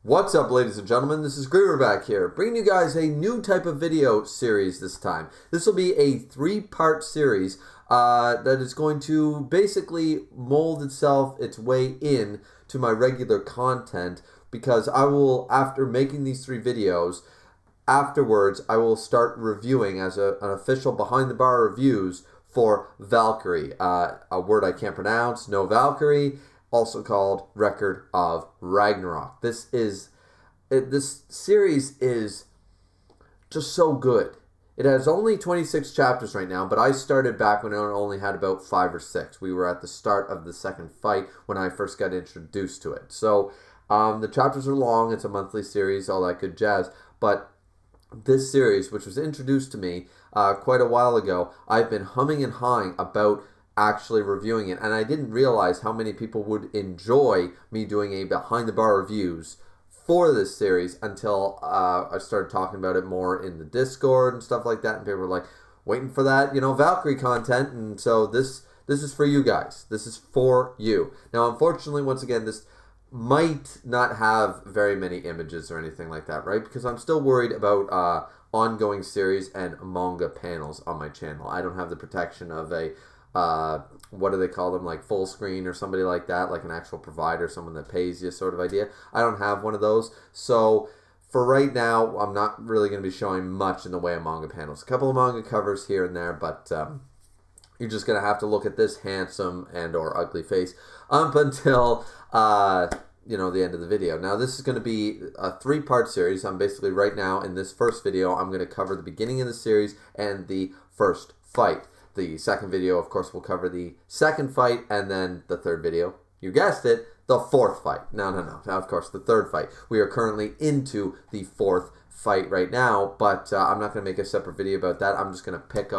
What's up, ladies and gentlemen? This is Griever back here, bringing you guys a new type of video series this time. This will be a three-part series that is going to basically mold its way in to my regular content, because I will, after making these three videos, afterwards I will start reviewing as an official behind-the-bar reviews for Valkyrie, a word I can't pronounce, no Valkyrie, also called Record of Ragnarok. This series is just so good. It has only 26 chapters right now, but I started back when it only had about 5 or 6. We were at the start of the second fight when I first got introduced to it. So the chapters are long. It's a monthly series, all that good jazz. But this series, which was introduced to me quite a while ago, I've been humming and hawing about actually reviewing it, and I didn't realize how many people would enjoy me doing a behind the bar reviews for this series until I started talking about it more in the Discord and stuff like that, and people were like, waiting for that, Valkyrie content. And so this is for you guys. This is for you. Now, unfortunately, once again, this might not have very many images or anything like that, right? Because I'm still worried about ongoing series and manga panels on my channel. I don't have the protection of a what do they call them, like full screen or somebody like that, like an actual provider, someone that pays you sort of idea. I don't have one of those. So for right now, I'm not really going to be showing much in the way of manga panels. A couple of manga covers here and there, but you're just going to have to look at this handsome and or ugly face up until the end of the video. Now, this is going to be a three-part series. I'm basically right now in this first video, I'm going to cover the beginning of the series and the first fight. The second video, of course, will cover the second fight, and then the third video, you guessed it, the fourth fight. No, of course, the third fight. We are currently into the fourth fight right now, but I'm not going to make a separate video about that. I'm just going to pick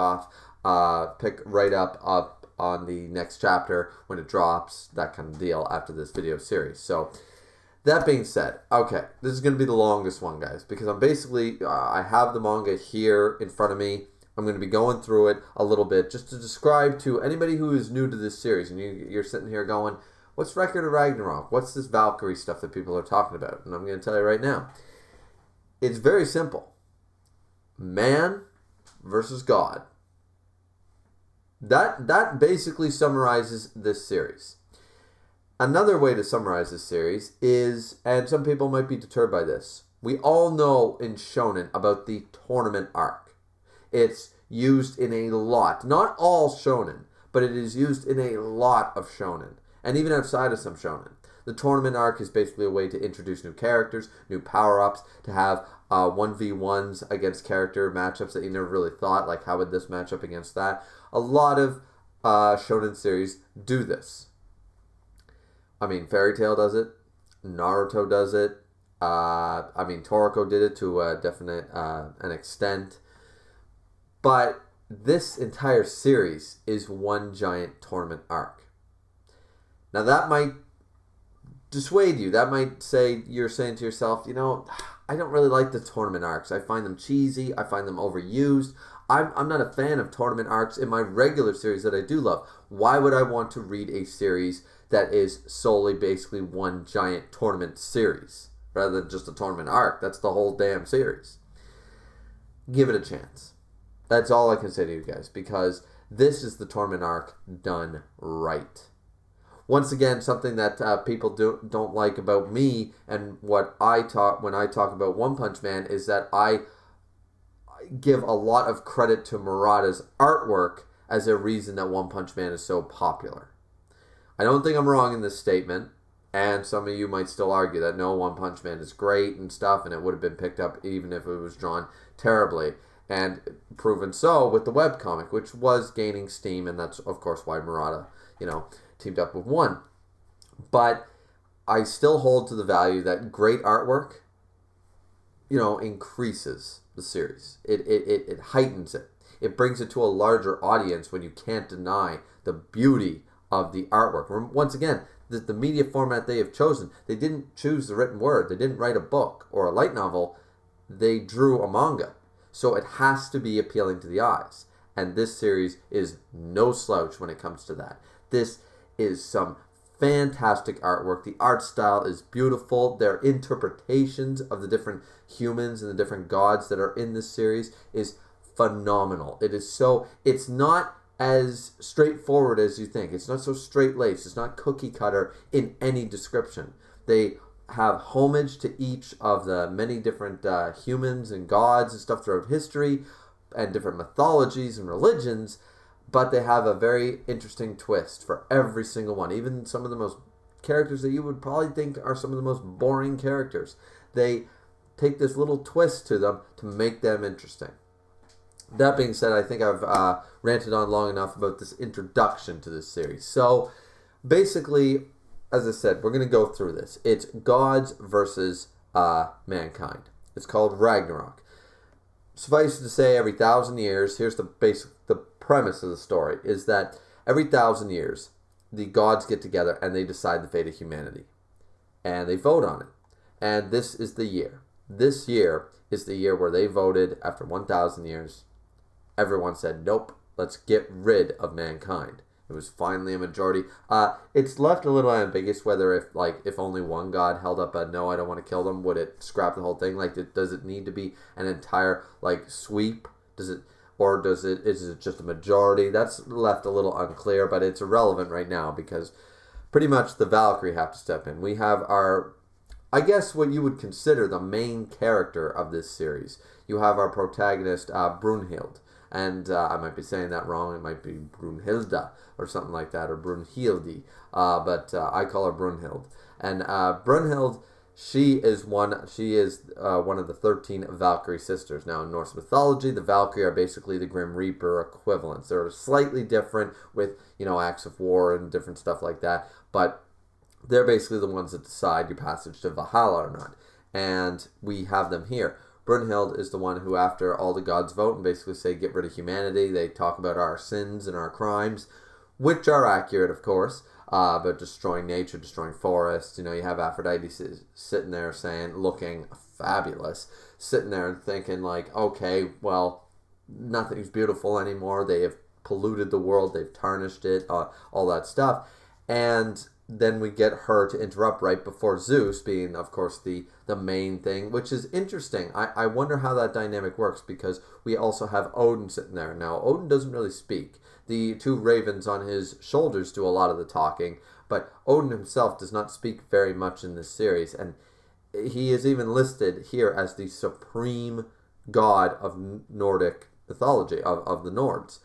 right up on the next chapter when it drops, that kind of deal, after this video series. So, that being said, okay, this is going to be the longest one, guys, because I'm basically, I have the manga here in front of me. I'm going to be going through it a little bit just to describe to anybody who is new to this series, and you're sitting here going, what's Record of Ragnarok? What's this Valkyrie stuff that people are talking about? And I'm going to tell you right now. It's very simple. Man versus God. That basically summarizes this series. Another way to summarize this series is, and some people might be deterred by this, we all know in Shonen about the tournament arc. It's used in a lot, not all shonen, but it is used in a lot of shonen, and even outside of some shonen. The tournament arc is basically a way to introduce new characters, new power-ups, to have 1v1s against character matchups that you never really thought, like how would this match up against that. A lot of shonen series do this. I mean, Fairy Tail does it, Naruto does it, Toriko did it to an extent. But this entire series is one giant tournament arc. Now that might dissuade you. That might say, you're saying to yourself, I don't really like the tournament arcs. I find them cheesy. I find them overused. I'm not a fan of tournament arcs in my regular series that I do love. Why would I want to read a series that is solely basically one giant tournament series rather than just a tournament arc? That's the whole damn series. Give it a chance. That's all I can say to you guys, because this is the tournament arc done right. Once again, something that people don't like about me and what I talk when I talk about One Punch Man is that I give a lot of credit to Murata's artwork as a reason that One Punch Man is so popular. I don't think I'm wrong in this statement, and some of you might still argue that no, One Punch Man is great and stuff, and it would have been picked up even if it was drawn terribly. And proven so with the webcomic, which was gaining steam, and that's, of course, why Murata, teamed up with One. But I still hold to the value that great artwork, increases the series. It heightens it. It brings it to a larger audience when you can't deny the beauty of the artwork. Once again, the media format they have chosen, they didn't choose the written word. They didn't write a book or a light novel. They drew a manga. So it has to be appealing to the eyes. And this series is no slouch when it comes to that. This is some fantastic artwork. The art style is beautiful. Their interpretations of the different humans and the different gods that are in this series is phenomenal. It's not as straightforward as you think. It's not so straight-laced. It's not cookie-cutter in any description. They have homage to each of the many different humans and gods and stuff throughout history and different mythologies and religions, but they have a very interesting twist for every single one. Even some of the most characters that you would probably think are some of the most boring characters, they take this little twist to them to make them interesting. That being said, I think I've ranted on long enough about this introduction to this series. So basically, as I said, we're going to go through this. It's gods versus mankind. It's called Ragnarok. Suffice to say, every 1,000 years, here's the premise of the story, is that every 1,000 years, the gods get together and they decide the fate of humanity. And they vote on it. And this is the year. This year is the year where they voted after 1,000 years. Everyone said, nope, let's get rid of mankind. It was finally a majority. It's left a little ambiguous whether if only one god held up a no, I don't want to kill them, would it scrap the whole thing? Does it need to be an entire sweep? Is it just a majority? That's left a little unclear, but it's irrelevant right now because pretty much the Valkyrie have to step in. We have I guess what you would consider the main character of this series. You have our protagonist, Brunhild. And I might be saying that wrong. It might be Brunhilda or something like that, or Brunhildi. But I call her Brunhild. And Brunhild, she is one of the 13 Valkyrie sisters. Now, in Norse mythology, the Valkyrie are basically the Grim Reaper equivalents. They're slightly different with, acts of war and different stuff like that. But they're basically the ones that decide your passage to Valhalla or not. And we have them here. Brunhild is the one who, after all the gods vote and basically say get rid of humanity, they talk about our sins and our crimes, which are accurate, of course, but destroying nature, destroying forests. You have Aphrodite sitting there looking fabulous, sitting there and thinking okay, well, nothing's beautiful anymore. They have polluted the world. They've tarnished it, all that stuff. And then we get her to interrupt right before Zeus, being, of course, the main thing, which is interesting. I wonder how that dynamic works, because we also have Odin sitting there. Now, Odin doesn't really speak. The two ravens on his shoulders do a lot of the talking, but Odin himself does not speak very much in this series, and he is even listed here as the supreme god of Nordic mythology, of the Nords.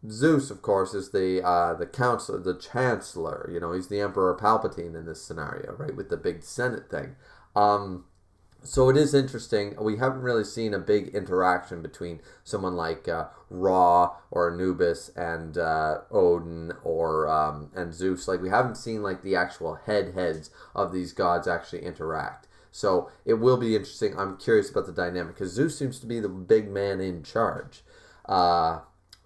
Zeus, of course, is the counselor, the chancellor. He's the Emperor Palpatine in this scenario, right, with the big Senate thing. So it is interesting. We haven't really seen a big interaction between someone like Ra or Anubis and Odin and Zeus. We haven't seen the actual heads of these gods actually interact. So it will be interesting. I'm curious about the dynamic because Zeus seems to be the big man in charge.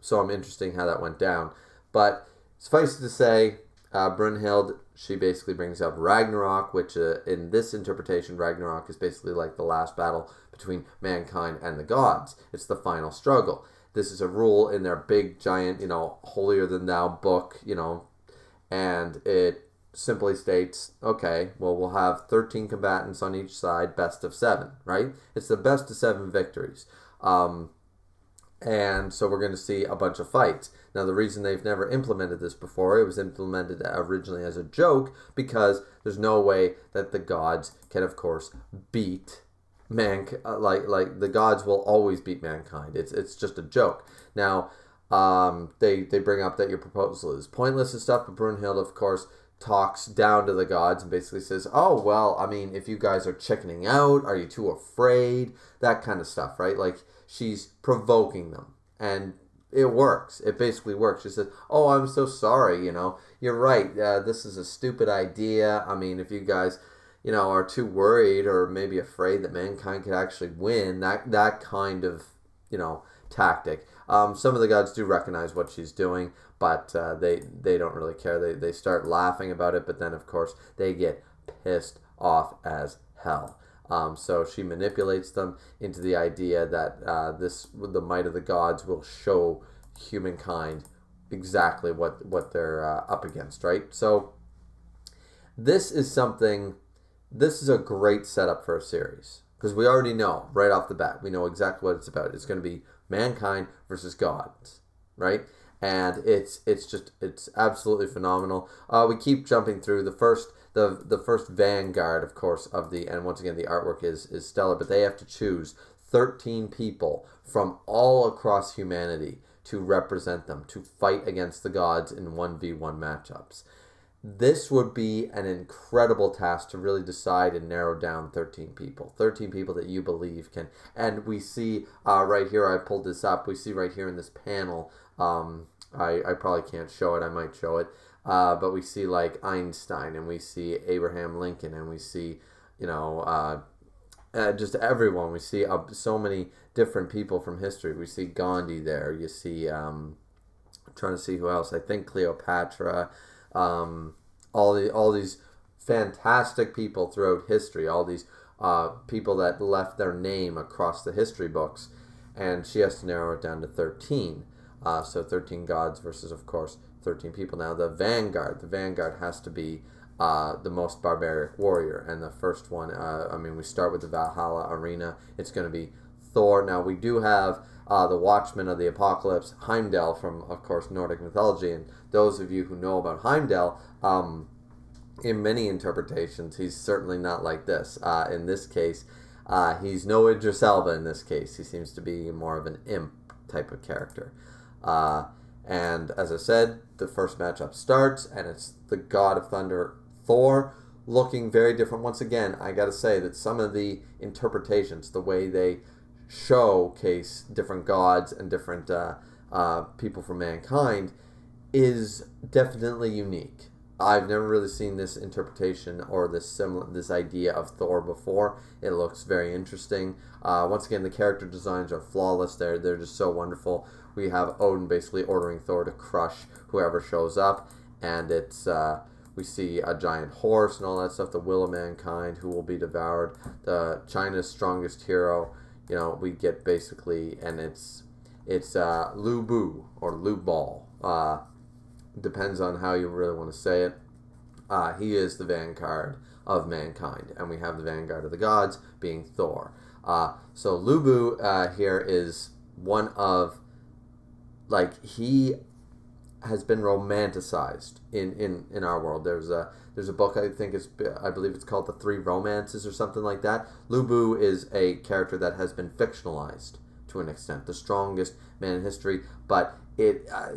So I'm interested how that went down. But suffice it to say, Brunhild, she basically brings up Ragnarok, which in this interpretation, Ragnarok is basically the last battle between mankind and the gods. It's the final struggle. This is a rule in their big, giant, holier than thou book, and it simply states, okay, well, we'll have 13 combatants on each side, best of 7, right? It's the best of 7 victories. And so we're going to see a bunch of fights. Now, the reason they've never implemented this before, it was implemented originally as a joke, because there's no way that the gods can, of course, beat mankind. The gods will always beat mankind. It's just a joke. Now, they bring up that your proposal is pointless and stuff, but Brunhild, of course, talks down to the gods and basically says, oh, well, if you guys are chickening out, are you too afraid? That kind of stuff, right? She's provoking them, and it works. It basically works. She says, oh, I'm so sorry, you're right. This is a stupid idea. If you guys, are too worried or maybe afraid that mankind could actually win, that kind of, tactic. Some of the gods do recognize what she's doing, but they don't really care. They start laughing about it, but then, of course, they get pissed off as hell. So she manipulates them into the idea that the might of the gods will show humankind exactly what they're up against, right? So This is something. This is a great setup for a series because we already know right off the bat. We know exactly what it's about. It's going to be mankind versus gods, right? And it's absolutely phenomenal. We keep jumping through the first vanguard, of course, and once again the artwork is stellar. But they have to choose 13 people from all across humanity to represent them, to fight against the gods in 1v1 matchups. This would be an incredible task to really decide and narrow down 13 people. 13 people that you believe can. And we see right here, I pulled this up, we see right here in this panel, I probably can't show it, I might show it, but we see like Einstein, and we see Abraham Lincoln, and we see, just everyone. We see so many different people from history. We see Gandhi there. You see, I'm trying to see who else. I think Cleopatra. All these fantastic people throughout history, all these people that left their name across the history books, and she has to narrow it down to 13. So 13 gods versus, of course, 13 people. Now the vanguard has to be the most barbaric warrior, and the first one, we start with the Valhalla arena. It's going to be Thor. Now we do have the Watchman of the Apocalypse, Heimdall, from, of course, Nordic mythology. And those of you who know about Heimdall, in many interpretations, he's certainly not like this. In this case, he's no Idris Elba in this case. He seems to be more of an imp type of character. And as I said, the first matchup starts, and it's the God of Thunder, Thor, looking very different. Once again, I got to say that some of the interpretations, the way they showcase different gods and different people from mankind, is definitely unique. I've never really seen this interpretation or this idea of Thor before. It looks very interesting. Once again, the character designs are flawless. They're just so wonderful. We have Odin basically ordering Thor to crush whoever shows up, and it's we see a giant horse and all that stuff. The will of mankind, who will be devoured. The China's strongest hero. We get basically, and it's Lu Bu or Lu Ball. Depends on how you really want to say it. He is the vanguard of mankind, and we have the vanguard of the gods being Thor. So Lu Bu here is one of, he has been romanticized in our world. There's a book, I believe it's called The Three Romances or something like that. Lu Bu is a character that has been fictionalized to an extent, the strongest man in history, but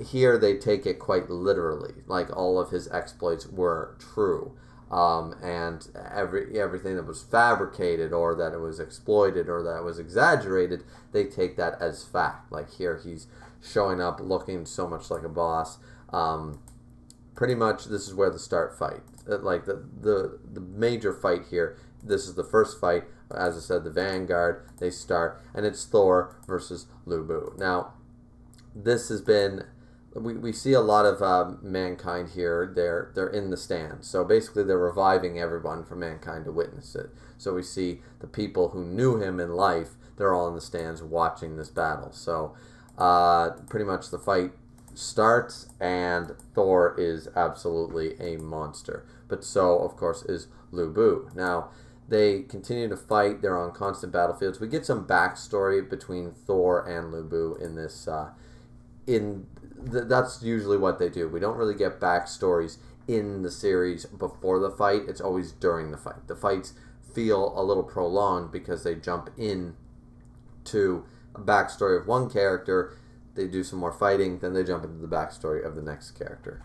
here they take it quite literally, like all of his exploits were true, and everything that was fabricated or that it was exploited or that was exaggerated, they take that as fact. Like here, he's showing up looking so much like a boss. Pretty much, this is where the start fight, like the major fight here. This is the first fight. As I said, the vanguard, they start, and it's Thor versus Lu Bu. Now, this has been, we see a lot of mankind here. They're in the stands. So basically they're reviving everyone for mankind to witness it. So we see the people who knew him in life, they're all in the stands watching this battle. So pretty much the fight starts, and Thor is absolutely a monster. But so, of course, is Lu Bu. Now, they continue to fight. They're on constant battlefields. We get some backstory between Thor and Lu Bu in this. That's usually what they do. We don't really get backstories in the series before the fight. It's always during the fight. The fights feel a little prolonged because they jump in to a backstory of one character. They do some more fighting, then they jump into the backstory of the next character.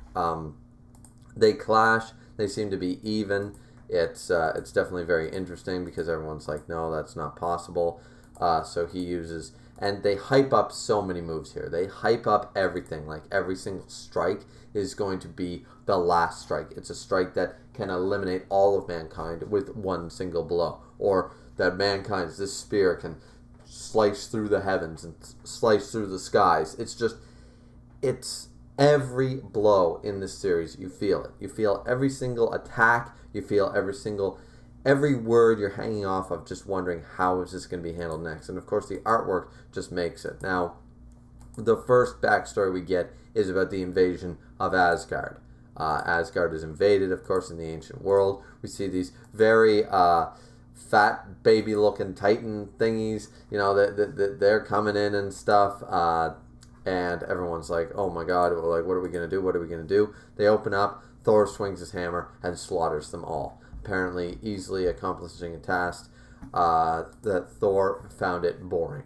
They clash. They seem to be even. It's definitely very interesting because everyone's like, no, that's not possible. So he uses, and they hype up so many moves here. They hype up everything. Like every single strike is going to be the last strike. It's a strike that can eliminate all of mankind with one single blow, or that mankind's this spear can slice through the heavens and slice through the skies. It's every blow in this series. You feel it. You feel every single attack. You feel every word you're hanging off of, just wondering how is this going to be handled next. And of course the artwork just makes it. Now, the first backstory we get is about the invasion of Asgard. Asgard is invaded, of course, in the ancient world. We see these very fat baby-looking Titan thingies. You know, they're coming in and stuff. And everyone's like, oh my god, like, what are we going to do? What are we going to do? They open up. Thor swings his hammer and slaughters them all, apparently easily accomplishing a task that Thor found it boring.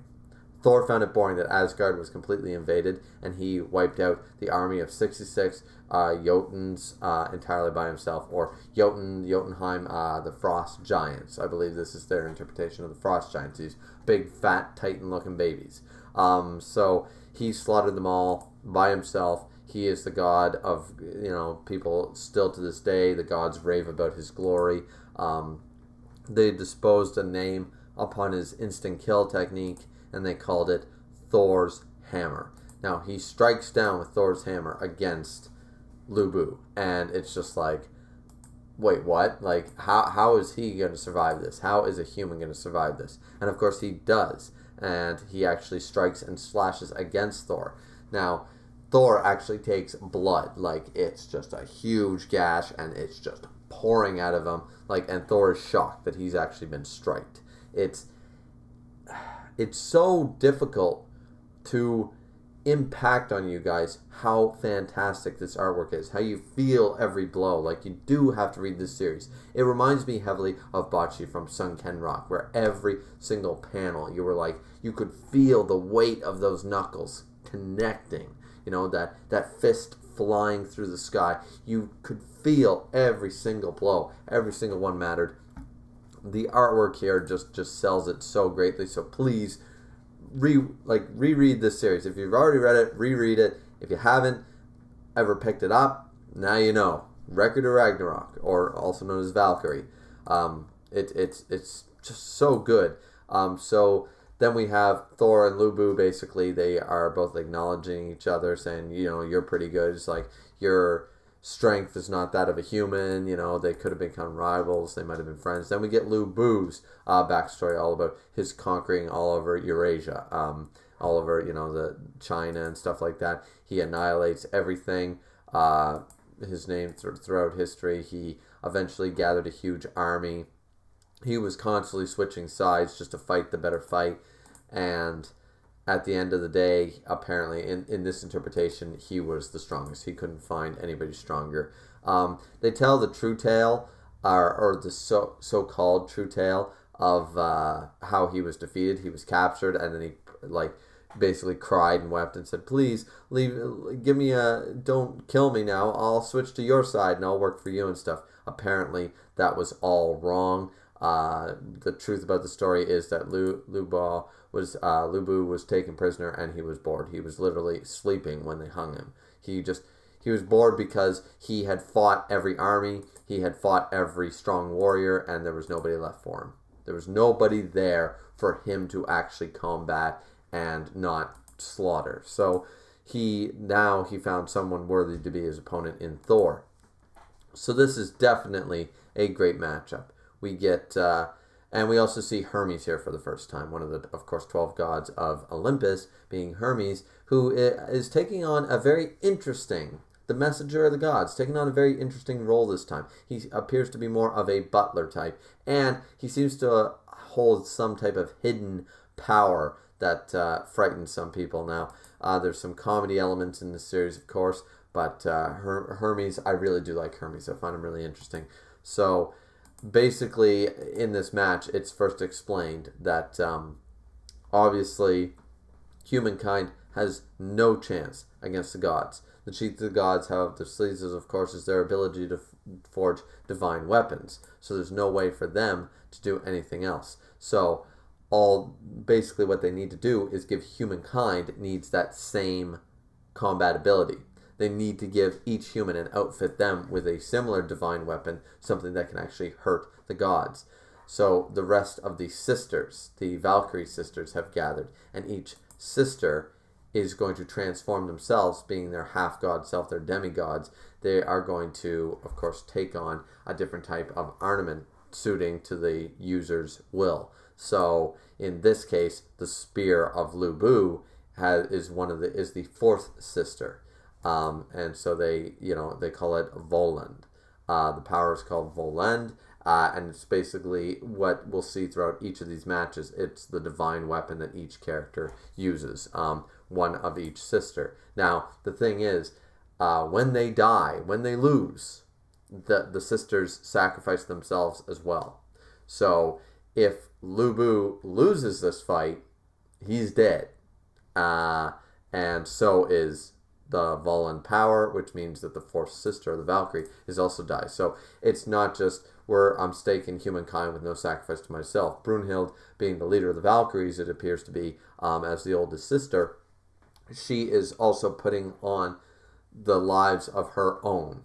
Thor found it boring that Asgard was completely invaded, and he wiped out the army of 66 Jotuns entirely by himself, or Jotunheim, the Frost Giants. I believe this is their interpretation of the Frost Giants, these big, fat, Titan-looking babies. So he slaughtered them all by himself. He is the god of, people still to this day. The gods rave about his glory. They disposed a name upon his instant kill technique, and they called it Thor's Hammer. Now, he strikes down with Thor's hammer against Lubu, and it's just like, wait, what? Like, how is he going to survive this? How is a human going to survive this? And of course he does, and he actually strikes and slashes against Thor. Now, Thor actually takes blood, like it's just a huge gash, and it's just pouring out of him, and Thor is shocked that he's actually been striked. It's so difficult to impact on you guys how fantastic this artwork is, how you feel every blow. Like, you do have to read this series. It reminds me heavily of Bocce from Sunken Rock, where every single panel you could feel the weight of those knuckles connecting, that fist flying through the sky. You could feel every single blow, every single one mattered. The artwork here just sells it so greatly. So please reread this series. If you've already read it, reread it. If you haven't ever picked it up, now you know. Record of Ragnarok, or also known as Valkyrie. It's just so good. So then we have Thor and Lubu. Basically, they are both acknowledging each other, saying, you're pretty good. It's like, your strength is not that of a human. They could have become rivals. They might have been friends. Then we get Lubu's backstory, all about his conquering all over Eurasia, all over, the China and stuff like that. He annihilates everything. His name throughout history. He eventually gathered a huge army. He was constantly switching sides just to fight the better fight. And at the end of the day, apparently, in this interpretation, he was the strongest. He couldn't find anybody stronger. They tell the true tale, or the so-called true tale of how he was defeated. He was captured, and then he basically cried and wept and said, "Please don't kill me now. I'll switch to your side and I'll work for you," and stuff. Apparently, that was all wrong. The truth about the story is that Lubu was taken prisoner, and he was bored. He was literally sleeping when they hung him. He was bored because he had fought every army, he had fought every strong warrior, and there was nobody left for him. There was nobody there for him to actually combat and not slaughter. So he found someone worthy to be his opponent in Thor. So this is definitely a great matchup. We get, and we also see Hermes here for the first time, one of the, of course, 12 gods of Olympus, being Hermes, who is taking on a very interesting, the messenger of the gods, taking on a very interesting role this time. He appears to be more of a butler type, and he seems to hold some type of hidden power that frightens some people. Now, there's some comedy elements in this series, of course, but Hermes, I really do like Hermes. I find him really interesting. So basically, in this match, it's first explained that obviously humankind has no chance against the gods. The chief of the gods have their sleeves, of course, is their ability to forge divine weapons. So there's no way for them to do anything else. So basically what they need to do is give humankind needs that same combat ability. They need to give each human and outfit them with a similar divine weapon, something that can actually hurt the gods. So the rest of the sisters, the Valkyrie sisters, have gathered, and each sister is going to transform themselves, being their half-god self, their demigods. They are going to, of course, take on a different type of ornament suiting to the user's will. So in this case, the spear of Lubu is the fourth sister. And so they call it Vohland. The power is called Vohland, and it's basically what we'll see throughout each of these matches. It's the divine weapon that each character uses, one of each sister. Now, the thing is, when they die, when they lose, the sisters sacrifice themselves as well. So if Lu Bu loses this fight, he's dead. And so is the Vohland power, which means that the fourth sister, the Valkyrie, is also dies. So it's not just where I'm staking humankind with no sacrifice to myself. Brunhild, being the leader of the Valkyries, it appears to be, as the oldest sister, she is also putting on the lives of her own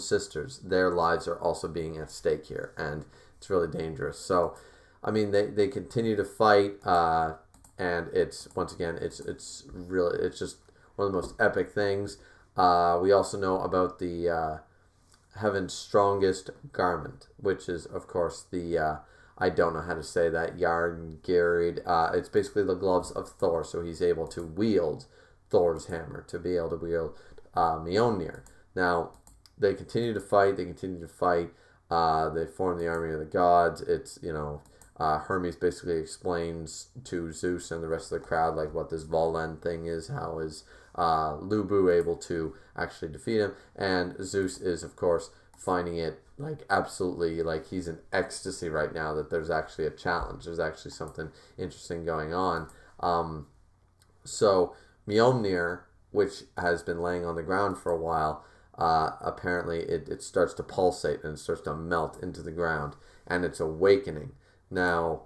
sisters. Their lives are also being at stake here, and it's really dangerous. So, I mean, they continue to fight, and it's once again, it's just one of the most epic things. We also know about the Heaven's strongest garment, which is, of course, the I don't know how to say that, Jarngerid. It's basically the gloves of Thor, so he's able to wield Thor's hammer, to be able to wield Mjolnir. Now, they continue to fight. They form the army of the gods. It's, Hermes basically explains to Zeus and the rest of the crowd, like, what this Vohland thing is. How is Lu Bu able to actually defeat him? And Zeus is, of course, finding it, like, absolutely, like, he's in ecstasy right now that there's actually a challenge. There's actually something interesting going on. So Mjolnir, which has been laying on the ground for a while, apparently it starts to pulsate and it starts to melt into the ground, and it's awakening. Now,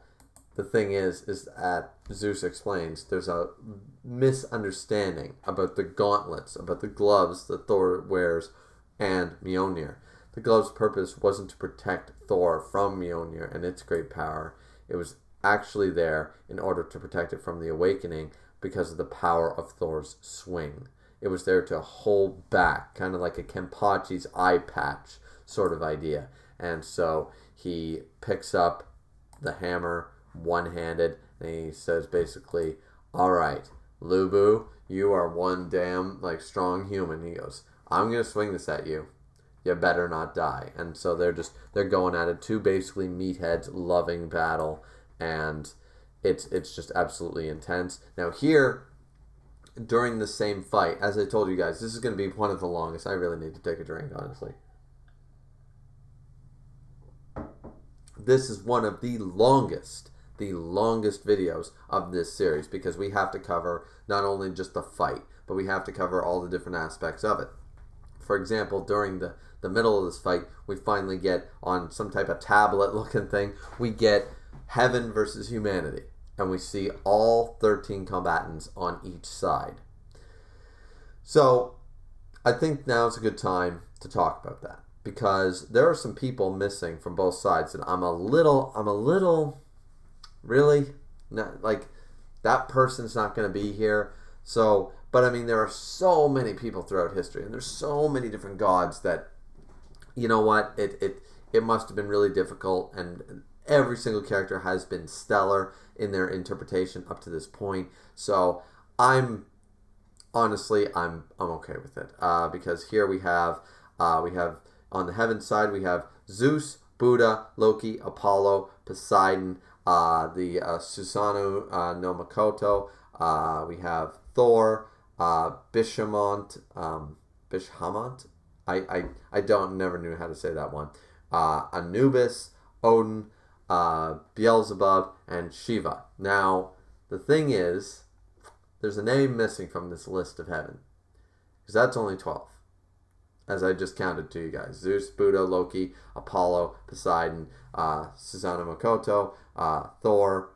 the thing is that Zeus explains there's a misunderstanding about the gauntlets, about the gloves that Thor wears, and Mjolnir. The gloves' purpose wasn't to protect Thor from Mjolnir and its great power. It was actually there in order to protect it from the awakening because of the power of Thor's swing. It was there to hold back, kind of like a Kenpachi's eye patch sort of idea. And so he picks up the hammer one-handed, and he says basically, all right, Lu Bu, you are one damn, like, strong human. He goes, I'm going to swing this at you. You better not die. And so they're going at it. Two basically meatheads loving battle, and it's just absolutely intense. Now here, during the same fight, as I told you guys, this is going to be one of the longest. I really need to take a drink, honestly. This is one of the longest videos of this series, because we have to cover not only just the fight, but we have to cover all the different aspects of it. For example, during the middle of this fight, we finally get on some type of tablet looking thing, we get heaven versus humanity, and we see all 13 combatants on each side. So I think now is a good time to talk about that, because there are some people missing from both sides that I'm a little really not, like, that person's not going to be here. So, but I mean, there are so many people throughout history, and there's so many different gods that, you know what, it must have been really difficult, and every single character has been stellar in their interpretation up to this point. So I'm okay with it, because here we have on the heaven side, we have Zeus, Buddha, Loki, Apollo, Poseidon, the Susanoo no Makoto. We have Thor, Bishamont. I never knew how to say that one. Anubis, Odin, Beelzebub, and Shiva. Now, the thing is, there's a name missing from this list of heaven, because that's only 12. As I just counted to you guys. Zeus, Buddha, Loki, Apollo, Poseidon, Susanoo Makoto, Thor,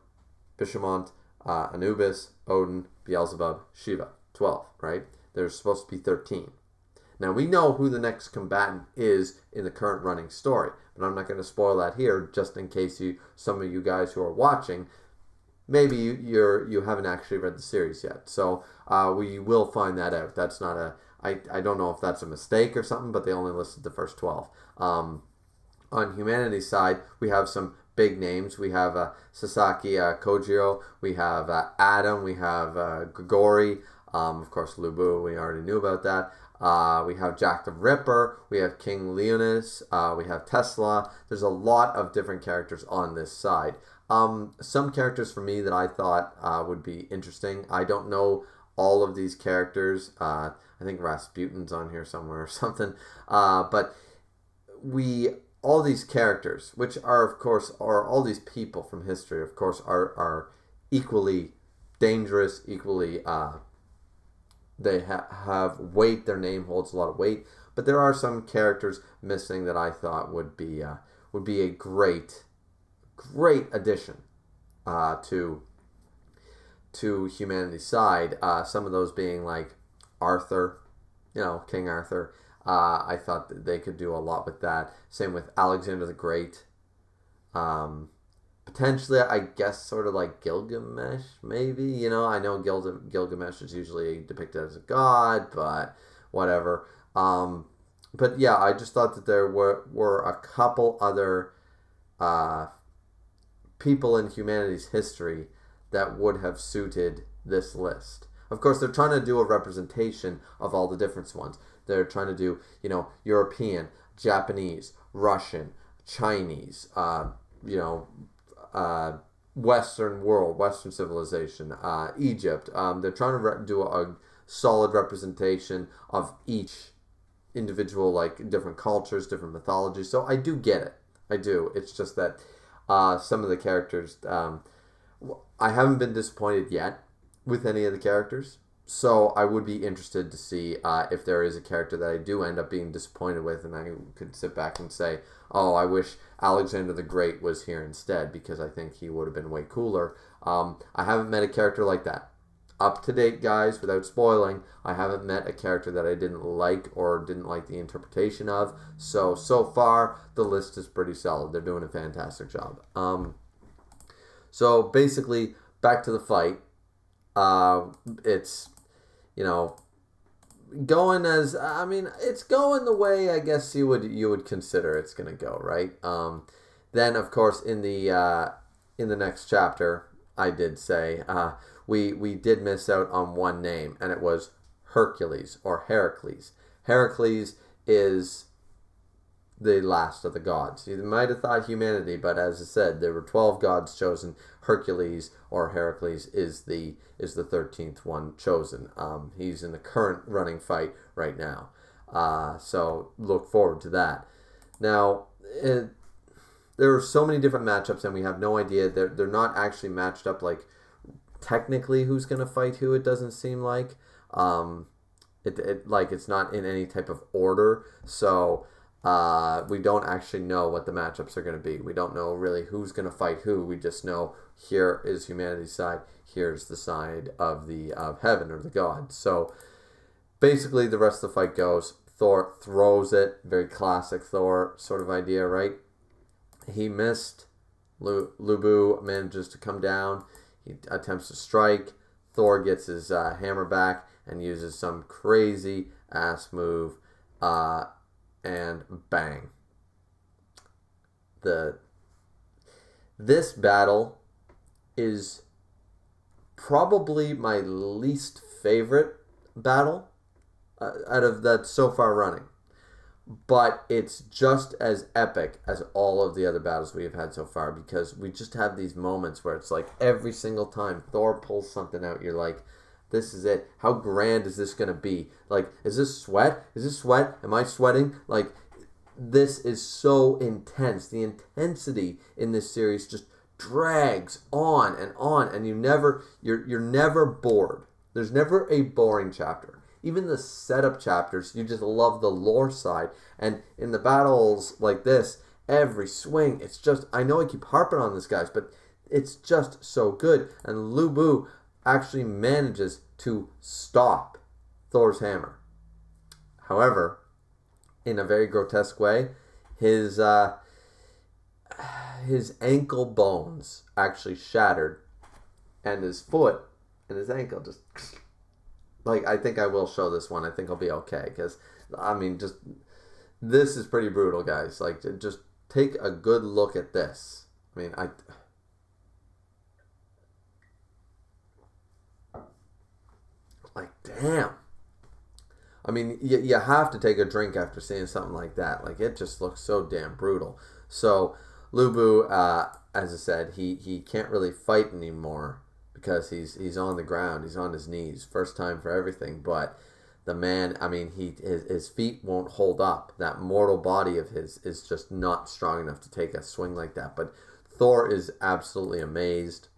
Bishamont, Anubis, Odin, Beelzebub, Shiva. 12, right? There's supposed to be 13. Now, we know who the next combatant is in the current running story, but I'm not going to spoil that here, just in case some of you guys who are watching, maybe you haven't actually read the series yet. So we will find that out. That's not I don't know if that's a mistake or something, but they only listed the first 12. On humanity's side, we have some big names. We have Sasaki Kojiro, we have Adam, we have Grigori, Of course, Lu Bu, we already knew about that. We have Jack the Ripper. We have King Leonis. We have Tesla. There's a lot of different characters on this side. Some characters for me that I thought would be interesting. I don't know all of these characters. I think Rasputin's on here somewhere or something. But all these characters, which are, of course, are all these people from history, of course, are equally dangerous, equally, they have weight, their name holds a lot of weight, but there are some characters missing that I thought would be a great addition to humanity's side. Some of those being like Arthur, King Arthur. I thought that they could do a lot with that. Same with Alexander the Great. Potentially, I guess, sort of like Gilgamesh, maybe. I know Gilgamesh is usually depicted as a god, but whatever. But yeah, I just thought that there were a couple other people in humanity's history that would have suited this list. Of course, they're trying to do a representation of all the different ones. They're trying to do, European, Japanese, Russian, Chinese, Western world, Western civilization, Egypt. They're trying to do a solid representation of each individual, like different cultures, different mythologies. So I do get it. I do. It's just that some of the characters, I haven't been disappointed yet with any of the characters. So I would be interested to see if there is a character that I do end up being disappointed with, and I could sit back and say, oh, I wish Alexander the Great was here instead, because I think he would have been way cooler. I haven't met a character like that. Up to date, guys, without spoiling, I haven't met a character that I didn't like or didn't like the interpretation of. So far, the list is pretty solid. They're doing a fantastic job. So basically, back to the fight. It's going it's going the way I guess you would consider it's gonna go, right? Then of course in the next chapter, I did say we did miss out on one name, and it was Hercules or Heracles. Heracles is the last of the gods. You might have thought humanity, but as I said, there were 12 gods chosen. Hercules or Heracles is the 13th one chosen. He's in the current running fight right now. So look forward to that. Now, there are so many different matchups, and we have no idea. They're not actually matched up like technically who's going to fight who. It doesn't seem like it's not in any type of order. So we don't actually know what the matchups are going to be. We don't know really who's going to fight who. We just know here is humanity's side. Here's the side of heaven or the gods. So basically, the rest of the fight goes. Thor throws it. Very classic Thor sort of idea, right? He missed. Lu Bu manages to come down. He attempts to strike. Thor gets his hammer back and uses some crazy ass move. And bang. This battle is probably my least favorite battle out of that so far running. But it's just as epic as all of the other battles we have had so far, because we just have these moments where it's like every single time Thor pulls something out, you're like, this is it. How grand is this going to be? Like, is this sweat? Is this sweat? Am I sweating? Like, this is so intense. The intensity in this series just drags on, and you're never bored. There's never a boring chapter. Even the setup chapters, you just love the lore side. And in the battles like this, every swing, it's just, I know I keep harping on this, guys, but it's just so good. And Lu Bu actually manages to stop Thor's hammer. However, in a very grotesque way, his ankle bones actually shattered, and his foot and his ankle just, like, I think I will show this one. I think I'll be okay, because this is pretty brutal, guys. Like, just take a good look at this. like, damn. I mean, you have to take a drink after seeing something like that. Like, it just looks so damn brutal. So, Lubu, as I said, he can't really fight anymore because he's on the ground. He's on his knees. First time for everything. But the man, I mean, his feet won't hold up. That mortal body of his is just not strong enough to take a swing like that. But Thor is absolutely amazed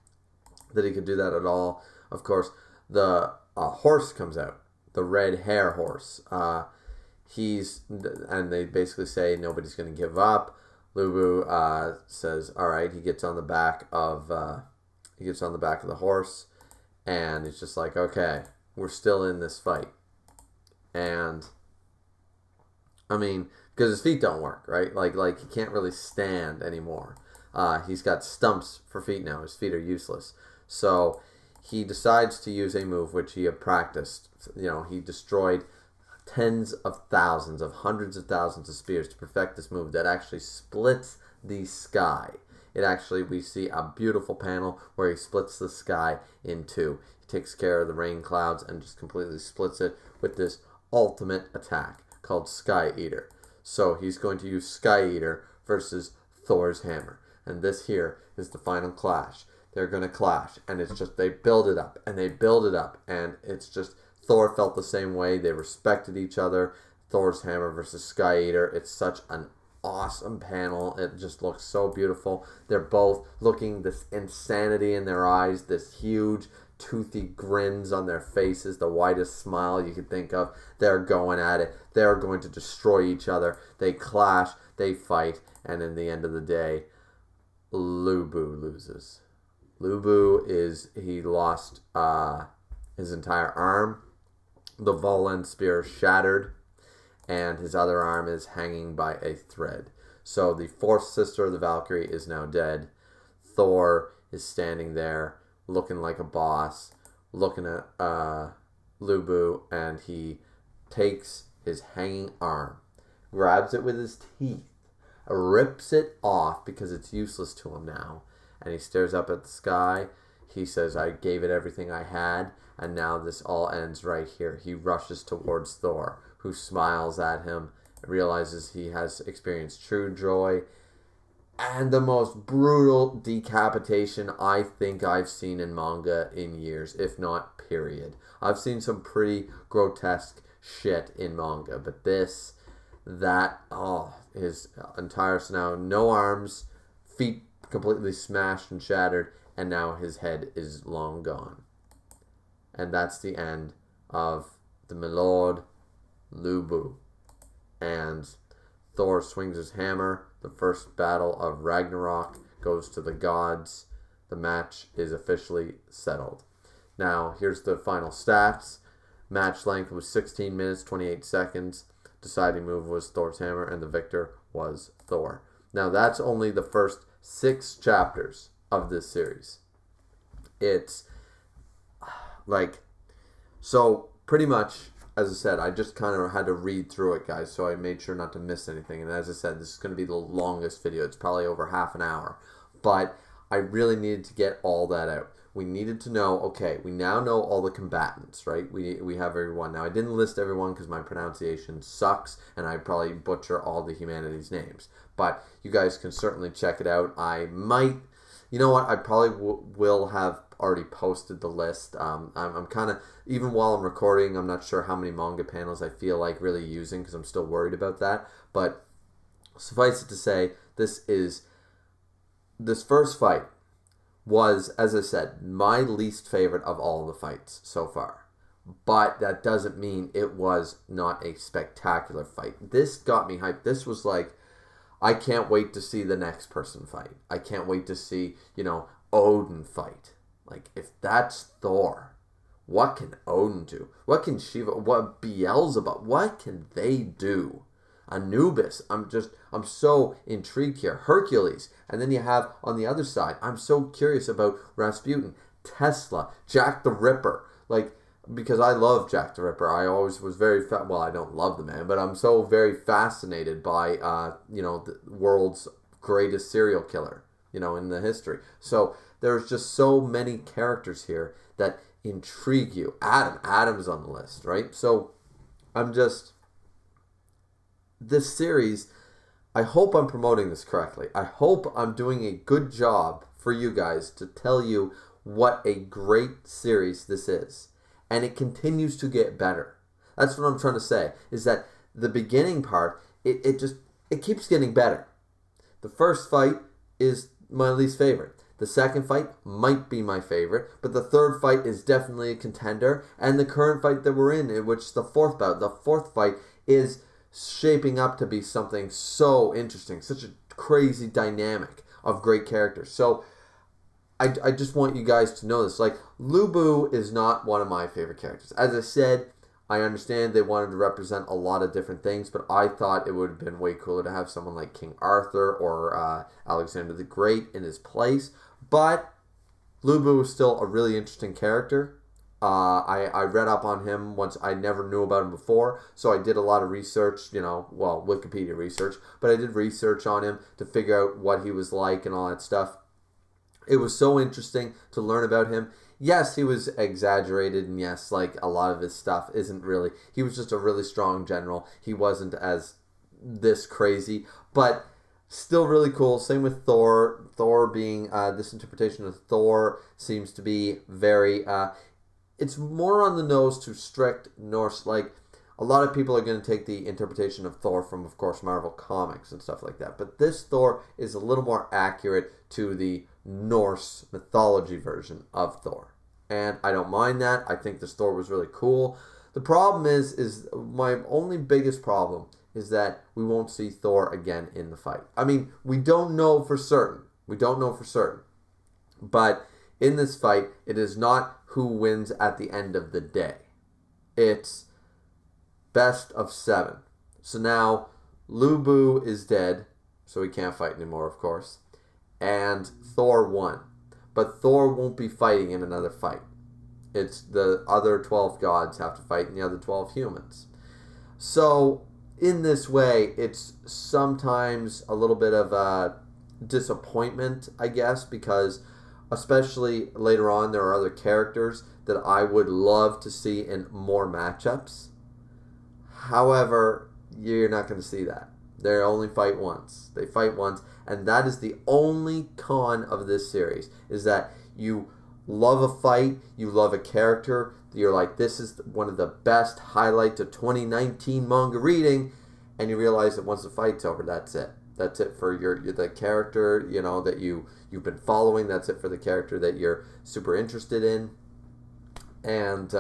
that he could do that at all. Of course, the horse comes out. The red hair horse. And they basically say nobody's going to give up. Lubu says, "All right." He gets on the back of the horse, and it's just like, "Okay, we're still in this fight." And I mean, because his feet don't work, right? Like he can't really stand anymore. He's got stumps for feet now. His feet are useless. So he decides to use a move which he had practiced. You know, he destroyed tens of thousands of hundreds of thousands of spears to perfect this move that actually splits the sky. We see a beautiful panel where he splits the sky in two. He takes care of the rain clouds and just completely splits it with this ultimate attack called Sky Eater. So he's going to use Sky Eater versus Thor's hammer. And this here is the final clash. They're going to clash, and it's just, they build it up, and they build it up, and it's just, Thor felt the same way. They respected each other. Thor's hammer versus Sky Eater. It's such an awesome panel. It just looks so beautiful. They're both looking this insanity in their eyes, this huge, toothy grins on their faces, the widest smile you could think of. They're going at it. They're going to destroy each other. They clash, they fight, and in the end of the day, Lubu loses. He lost his entire arm. The Vohland spear shattered, and his other arm is hanging by a thread. So the fourth sister of the Valkyrie is now dead. Thor is standing there, looking like a boss, looking at Lubu, and he takes his hanging arm, grabs it with his teeth, rips it off because it's useless to him now, and he stares up at the sky. He says, "I gave it everything I had, and now this all ends right here." He rushes towards Thor, who smiles at him, realizes he has experienced true joy, and the most brutal decapitation I think I've seen in manga in years, if not period. I've seen some pretty grotesque shit in manga, but his entire, now no arms, feet completely smashed and shattered, and now his head is long gone. And that's the end of the Milord Lubu. And Thor swings his hammer. The first battle of Ragnarok goes to the gods. The match is officially settled. Now, here's the final stats. Match length was 16 minutes, 28 seconds. Deciding move was Thor's hammer, and the victor was Thor. Now, that's only the first 6 chapters of this series. It's like, so pretty much, as I said, I just kind of had to read through it, guys, so I made sure not to miss anything. And as I said, this is going to be the longest video. It's probably over half an hour. But I really needed to get all that out. We needed to know, okay, we now know all the combatants, right? We have everyone. Now, I didn't list everyone because my pronunciation sucks, and I probably butcher all the humanities' names. But you guys can certainly check it out. I might, you know what, I probably will have already posted the list. I'm kind of, even while I'm recording, I'm not sure how many manga panels I feel like really using because I'm still worried about that. But suffice it to say, this first fight was, as I said, my least favorite of all the fights so far. But that doesn't mean it was not a spectacular fight. This got me hyped. This was like, I can't wait to see the next person fight. I can't wait to see, Odin fight. Like, if that's Thor, what can Odin do? What can Shiva, what Beelzebub, what can they do? Anubis, I'm so intrigued here. Hercules, and then you have on the other side, I'm so curious about Rasputin, Tesla, Jack the Ripper, because I love Jack the Ripper. I always was very, well, I don't love the man, but I'm so very fascinated by, the world's greatest serial killer, in the history. So there's just so many characters here that intrigue you. Adam's on the list, right? So this series, I hope I'm promoting this correctly. I hope I'm doing a good job for you guys to tell you what a great series this is. And it continues to get better. That's what I'm trying to say, is that the beginning part, it keeps getting better. The first fight is my least favorite. The second fight might be my favorite, but the third fight is definitely a contender. And the current fight that we're in which the fourth fight is shaping up to be something so interesting, such a crazy dynamic of great characters. So I just want you guys to know this. Like, Lu Bu is not one of my favorite characters. As I said, I understand they wanted to represent a lot of different things, but I thought it would have been way cooler to have someone like King Arthur or Alexander the Great in his place. But Lu Bu is still a really interesting character. I read up on him once. I never knew about him before, so I did a lot of research, Wikipedia research, but I did research on him to figure out what he was like and all that stuff. It was so interesting to learn about him. Yes, he was exaggerated, and yes, like, a lot of his stuff isn't really... He was just a really strong general. He wasn't as this crazy, but still really cool. Same with Thor. Thor being... this interpretation of Thor seems to be very... it's more on the nose to strict Norse. Like, a lot of people are going to take the interpretation of Thor from, of course, Marvel Comics and stuff like that. But this Thor is a little more accurate to the Norse mythology version of Thor. And I don't mind that. I think this Thor was really cool. The problem is my only biggest problem is that we won't see Thor again in the fight. I mean, we don't know for certain. But in this fight, it is not who wins at the end of the day. It's best of 7. So now Lu Bu is dead, so he can't fight anymore, of course. And Thor won. But Thor won't be fighting in another fight. It's the other 12 gods have to fight and the other 12 humans. So in this way, it's sometimes a little bit of a disappointment, I guess, because especially later on, there are other characters that I would love to see in more matchups. However, you're not going to see that. They only fight once. They fight once, and that is the only con of this series, is that you love a fight, you love a character, you're like, this is one of the best highlights of 2019 manga reading, and you realize that once the fight's over, that's it. That's it for the character, that you've been following. That's it for the character that you're super interested in. And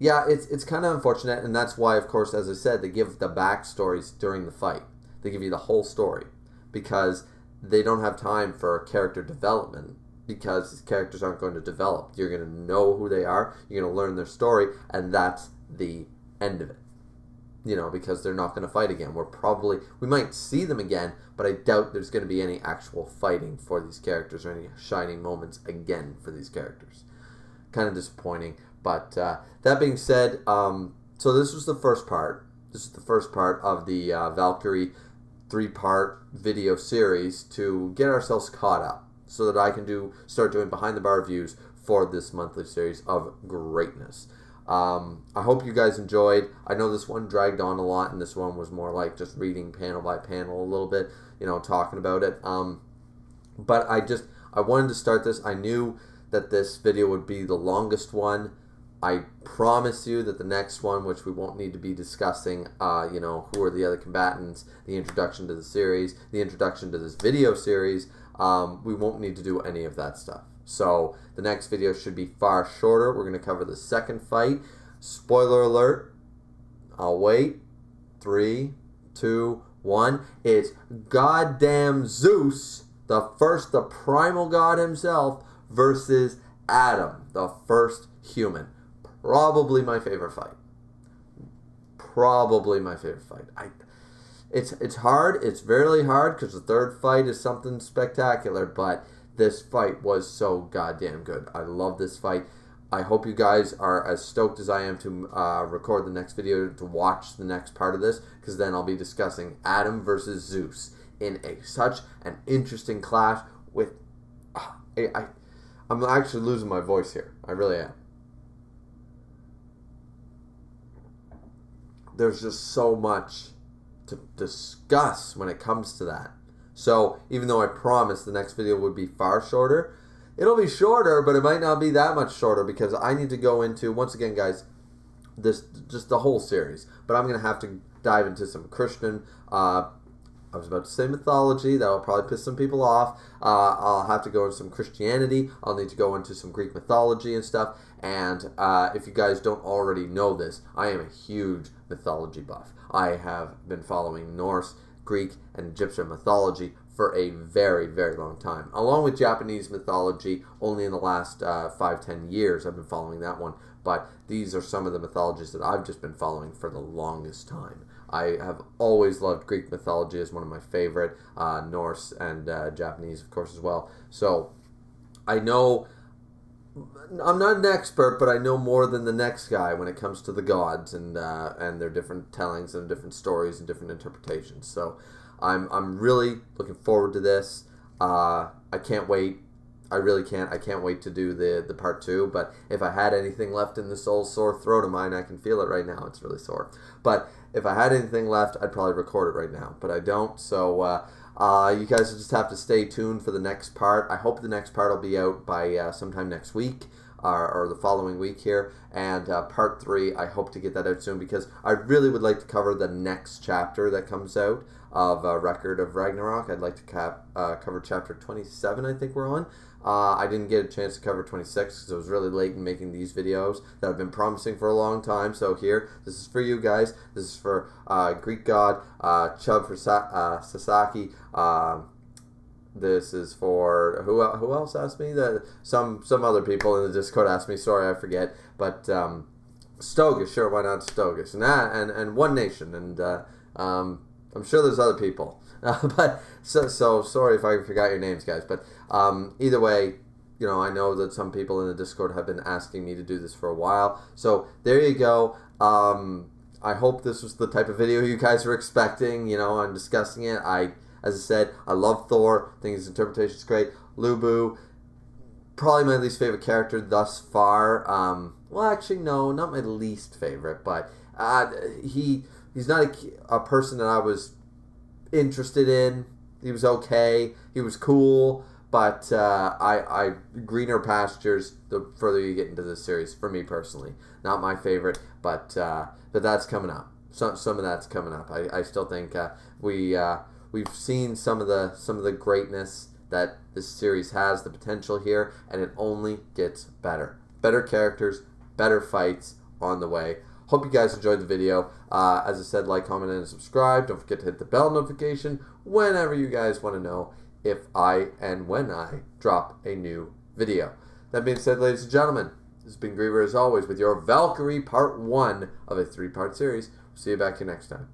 it's kind of unfortunate, and that's why, of course, as I said, they give the backstories during the fight. They give you the whole story because they don't have time for character development, because these characters aren't going to develop. You're going to know who they are, you're going to learn their story, and that's the end of it. Because they're not going to fight again. We might see them again, but I doubt there's going to be any actual fighting for these characters or any shining moments again for these characters. Kind of disappointing. But that being said, so this was the first part. This is the first part of the Valkyrie 3-part video series to get ourselves caught up so that I can start doing behind the bar reviews for this monthly series of greatness. I hope you guys enjoyed. I know this one dragged on a lot, and this one was more like just reading panel by panel a little bit, talking about it. But I wanted to start this. I knew that this video would be the longest one. I promise you that the next one, which we won't need to be discussing, who are the other combatants, the introduction to the series, the introduction to this video series, we won't need to do any of that stuff. So the next video should be far shorter. We're going to cover the second fight. Spoiler alert. I'll wait. 3, 2, 1. It's goddamn Zeus, the primal god himself, versus Adam, the first human. Probably my favorite fight. It's hard. It's really hard because the third fight is something spectacular, but this fight was so goddamn good. I love this fight. I hope you guys are as stoked as I am to record the next video, to watch the next part of this, because then I'll be discussing Adam versus Zeus in such an interesting clash with... I'm actually losing my voice here. I really am. there's just so much to discuss when it comes to that. So even though I promised the next video would be far shorter, it'll be shorter, but it might not be that much shorter because I need to go into, once again, guys, this just the whole series. But I'm going to have to dive into some Christian, I was about to say mythology. That will probably piss some people off. I'll have to go into some Christianity. I'll need to go into some Greek mythology and stuff. And if you guys don't already know this, I am a huge mythology buff. I have been following Norse, Greek, and Egyptian mythology for a very, very long time. Along with Japanese mythology, only in the last 5-10 years I've been following that one. But these are some of the mythologies that I've just been following for the longest time. I have always loved Greek mythology as one of my favorite, Norse and Japanese, of course, as well. So I know, I'm not an expert, but I know more than the next guy when it comes to the gods and their different tellings and different stories and different interpretations. So I'm really looking forward to this. I can't wait. I really can't. I can't wait to do the part 2. But if I had anything left in this old sore throat of mine, I can feel it right now. It's really sore. But if I had anything left, I'd probably record it right now. But I don't. So you guys just have to stay tuned for the next part. I hope the next part will be out by sometime next week or the following week here. And part 3, I hope to get that out soon because I really would like to cover the next chapter that comes out of Record of Ragnarok. I'd like to cover chapter 27, I think we're on. I didn't get a chance to cover 26 because it was really late in making these videos that I've been promising for a long time. So here, this is for you guys. This is for Greek God, Chub for Sasaki. This is for who else asked me? Some other people in the Discord asked me. Sorry, I forget. But Stogus, sure, why not Stogus? And One Nation, and I'm sure there's other people. But so sorry if I forgot your names, guys. But either way, you know, I know that some people in the Discord have been asking me to do this for a while. So there you go. I hope this was the type of video you guys were expecting. You know, I'm discussing it. As I said, I love Thor. I think his interpretation is great. Lubu, probably my least favorite character thus far. Well, actually, no, not my least favorite, but he's not a person that I was interested in. He was okay. He was cool, but I greener pastures the further you get into this series. For me personally, not my favorite, but that's coming up. Some of that's coming up. I still think we've seen some of the greatness that this series has, the potential here, and it only gets better. Better characters, better fights on the way. Hope you guys enjoyed the video. As I said, like, comment, and subscribe. Don't forget to hit the bell notification whenever you guys want to know if and when I drop a new video. That being said, ladies and gentlemen, this has been Griever as always with your Valkyrie part 1 of a 3-part series. See you back here next time.